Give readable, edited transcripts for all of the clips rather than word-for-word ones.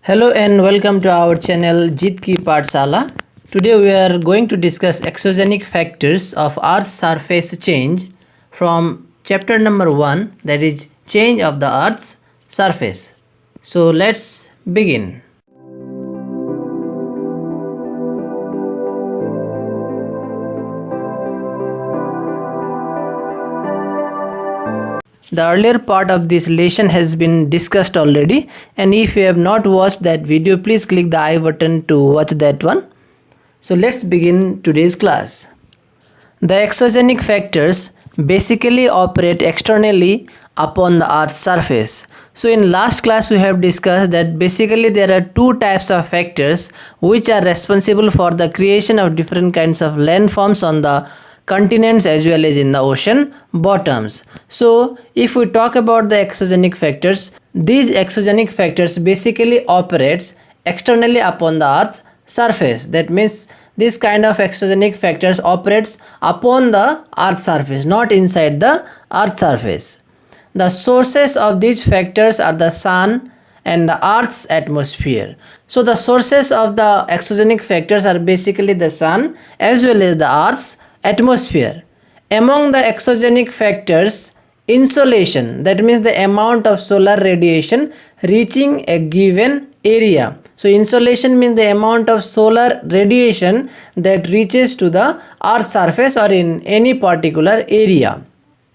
Hello and welcome to our channel Jeet Ki Pathshala. Today we are going to discuss exogenic factors of Earth's surface change from chapter number 1, that is change of the Earth's surface. So let's begin. The earlier part of this lesson has been discussed already, and if you have not watched that video, please click the I button to watch that one. So let's begin today's class. The exogenic factors basically operate externally upon the Earth's surface. So in last class we have discussed that basically there are two types of factors which are responsible for the creation of different kinds of landforms on the continents as well as in the ocean bottoms. So if we talk about the exogenic factors, these exogenic factors basically operates externally upon the Earth's surface. That means this kind of exogenic factors operates upon the Earth's surface, not inside the Earth's surface. The sources of these factors are the sun and the Earth's atmosphere. So the sources of the exogenic factors are basically the sun as well as the Earth's atmosphere. Among the exogenic factors, insolation, that means the amount of solar radiation reaching a given area. So insolation means the amount of solar radiation that reaches to the Earth's surface or in any particular area.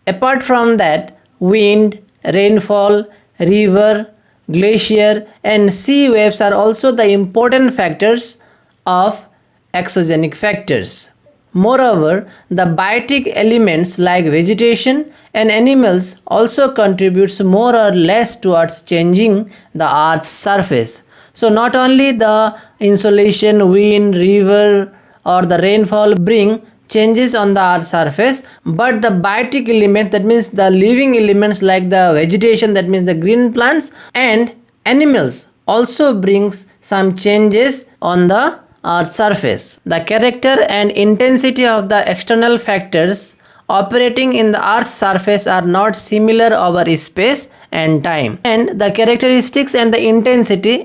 Apart from that, wind, rainfall, river, glacier and sea waves are also the important factors of exogenic factors. Moreover, the biotic elements like vegetation and animals also contributes more or less towards changing the Earth's surface. So not only the insolation, wind, river or the rainfall bring changes on the Earth's surface, but the biotic elements, that means the living elements like the vegetation, that means the green plants and animals also brings some changes on the Earth's surface. The character and intensity of the external factors operating in the Earth's surface are not similar over space and time. And the characteristics and the intensity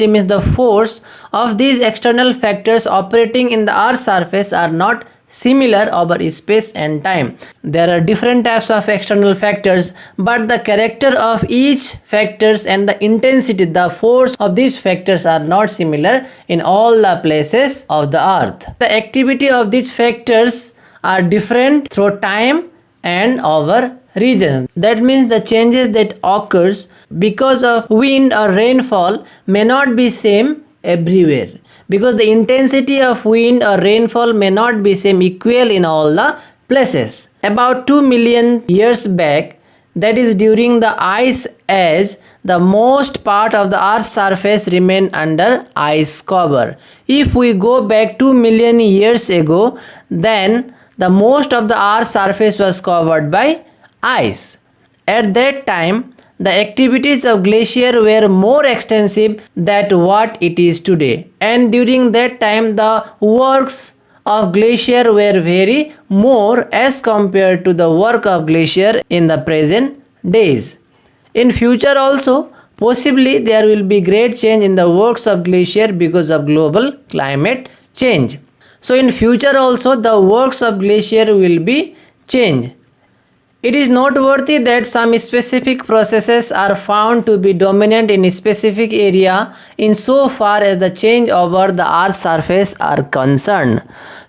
means the force of these external factors operating in the Earth's surface are not similar over space and time. There are different types of external factors, but the character of each factors and the intensity, the force of these factors are not similar in all the places of the earth. The activity of these factors are different through time and over regions. That means the changes that occurs because of wind or rainfall may not be same everywhere, because the intensity of wind or rainfall may not be same equal in all the places. About 2 million years back, that is during the ice age, the most part of the Earth's surface remained under ice cover. If we go back 2 million years ago, then the most of the Earth's surface was covered by ice. At that time, the activities of glacier were more extensive than what it is today, and during that time the works of glacier were very more as compared to the work of glacier in the present days. In future also, possibly there will be great change in the works of glacier because of global climate change. So in future also the works of glacier will be changed. It is noteworthy that some specific processes are found to be dominant in a specific area insofar as the change over the Earth's surface are concerned.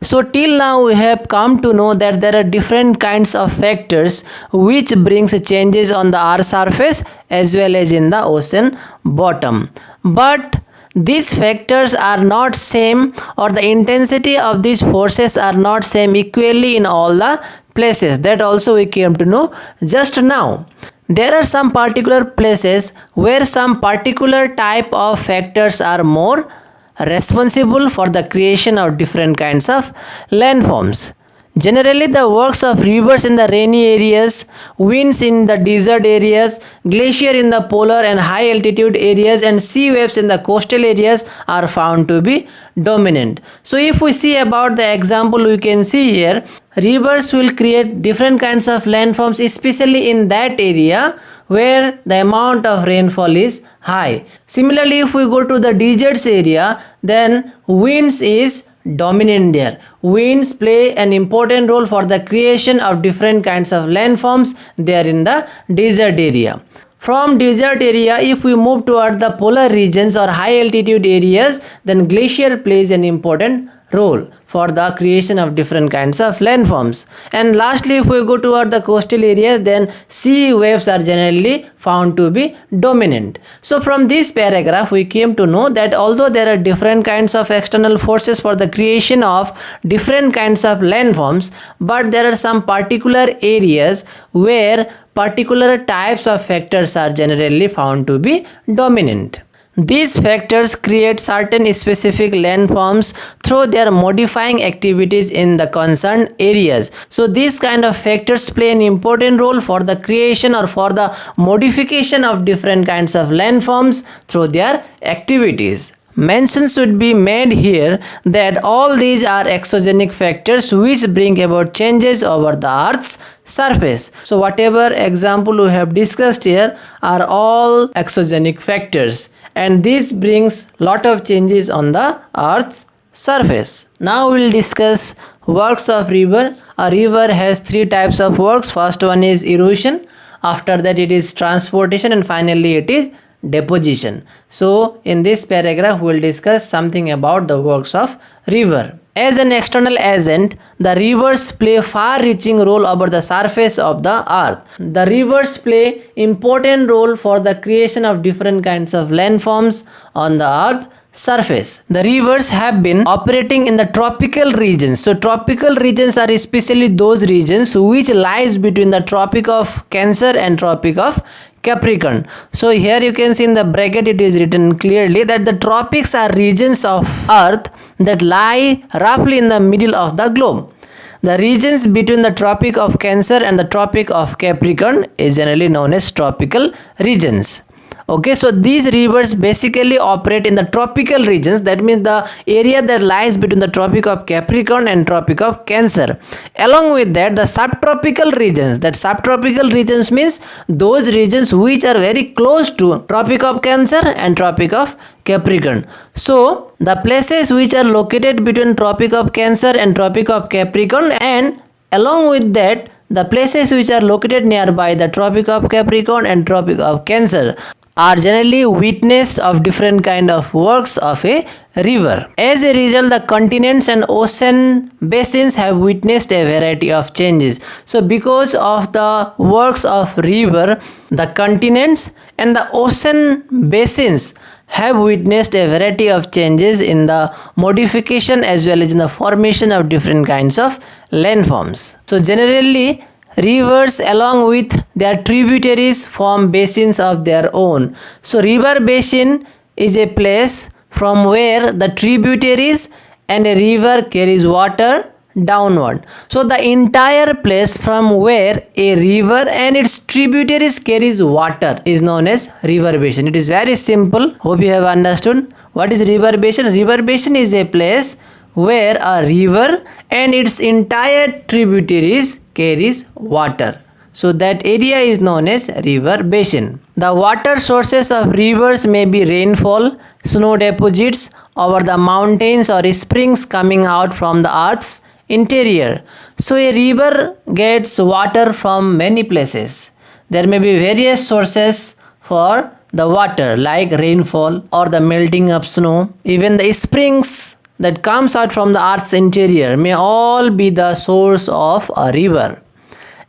So till now we have come to know that there are different kinds of factors which brings changes on the Earth's surface as well as in the ocean bottom. But these factors are not same, or the intensity of these forces are not same equally in all the places. That also we came to know just now. There are some particular places where some particular type of factors are more responsible for the creation of different kinds of landforms. Generally, the works of rivers in the rainy areas, winds in the desert areas, glacier in the polar and high altitude areas, and sea waves in the coastal areas are found to be dominant. So if we see about the example, we can see here, rivers will create different kinds of landforms, especially in that area where the amount of rainfall is high. Similarly, if we go to the deserts area, then winds is dominant there. Winds play an important role for the creation of different kinds of landforms there in the desert area. From desert area, if we move toward the polar regions or high altitude areas, then glacier plays an important role for the creation of different kinds of landforms. And lastly, if we go toward the coastal areas, then sea waves are generally found to be dominant. So from this paragraph, we came to know that although there are different kinds of external forces for the creation of different kinds of landforms, but there are some particular areas where particular types of factors are generally found to be dominant. These factors create certain specific landforms through their modifying activities in the concerned areas. So these kind of factors play an important role for the creation or for the modification of different kinds of landforms through their activities. Mention should be made here that all these are exogenic factors which bring about changes over the Earth's surface. So whatever example we have discussed here are all exogenic factors, and this brings lot of changes on the Earth's surface. Now we will discuss works of river. A river has three types of works. First one is erosion, after that it is transportation, and finally it is deposition. So in this paragraph we will discuss something about the works of river. As an external agent, the rivers play far-reaching role over the surface of the earth. The rivers play important role for the creation of different kinds of landforms on the earth surface. The rivers have been operating in the tropical regions. So tropical regions are especially those regions which lies between the Tropic of Cancer and Tropic of Capricorn. So here you can see in the bracket it is written clearly that the tropics are regions of earth that lie roughly in the middle of the globe. The regions between the Tropic of Cancer and the Tropic of Capricorn is generally known as tropical regions. Okay, so these rivers basically operate in the tropical regions. That means the area that lies between the Tropic of Capricorn and Tropic of Cancer. Along with that, the subtropical regions. That subtropical regions means those regions which are very close to Tropic of Cancer and Tropic of Capricorn. So the places which are located between Tropic of Cancer and Tropic of Capricorn, and along with that the places which are located nearby the Tropic of Capricorn and Tropic of Cancer are generally witnessed of different kind of works of a river. As a result, the continents and ocean basins have witnessed a variety of changes. So because of the works of river, the continents and the ocean basins have witnessed a variety of changes in the modification as well as in the formation of different kinds of landforms. So generally, rivers along with their tributaries form basins of their own. So river basin is a place from where the tributaries and a river carries water downward. So the entire place from where a river and its tributaries carries water is known as river basin. It is very simple. Hope you have understood. What is river basin? River basin is a place where a river and its entire tributaries carries water. So that area is known as river basin. The water sources of rivers may be rainfall, snow deposits over the mountains, or springs coming out from the earth's interior. So a river gets water from many places. There may be various sources for the water like rainfall or the melting of snow. Even the springs that comes out from the earth's interior may all be the source of a river.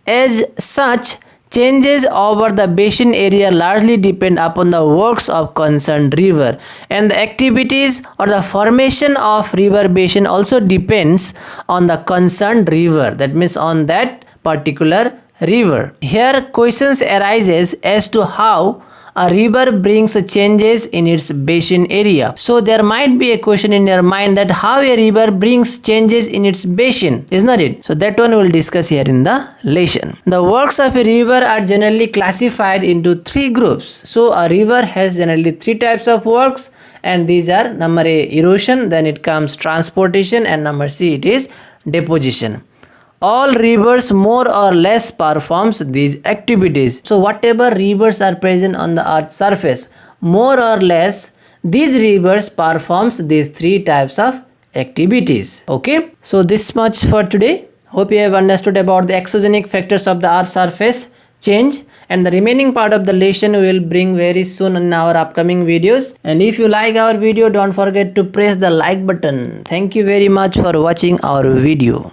As such, changes over the basin area largely depend upon the works of concerned river, and the activities or the formation of river basin also depends on the concerned river. That means on that particular river. Here questions arises as to how a river brings changes in its basin area. So there might be a question in your mind that how a river brings changes in its basin, is not it? So that one we will discuss here in the lesson. The works of a river are generally classified into three groups. So a river has generally three types of works, and these are number A, erosion, then it comes transportation, and number C, it is deposition. All rivers more or less performs these activities. So whatever rivers are present on the earth's surface, more or less these rivers performs these three types of activities. Okay, so this much for today. Hope you have understood about the exogenic factors of the earth surface change, and the remaining part of the lesson we will bring very soon in our upcoming videos. And if you like our video, don't forget to press the like button. Thank you very much for watching our video.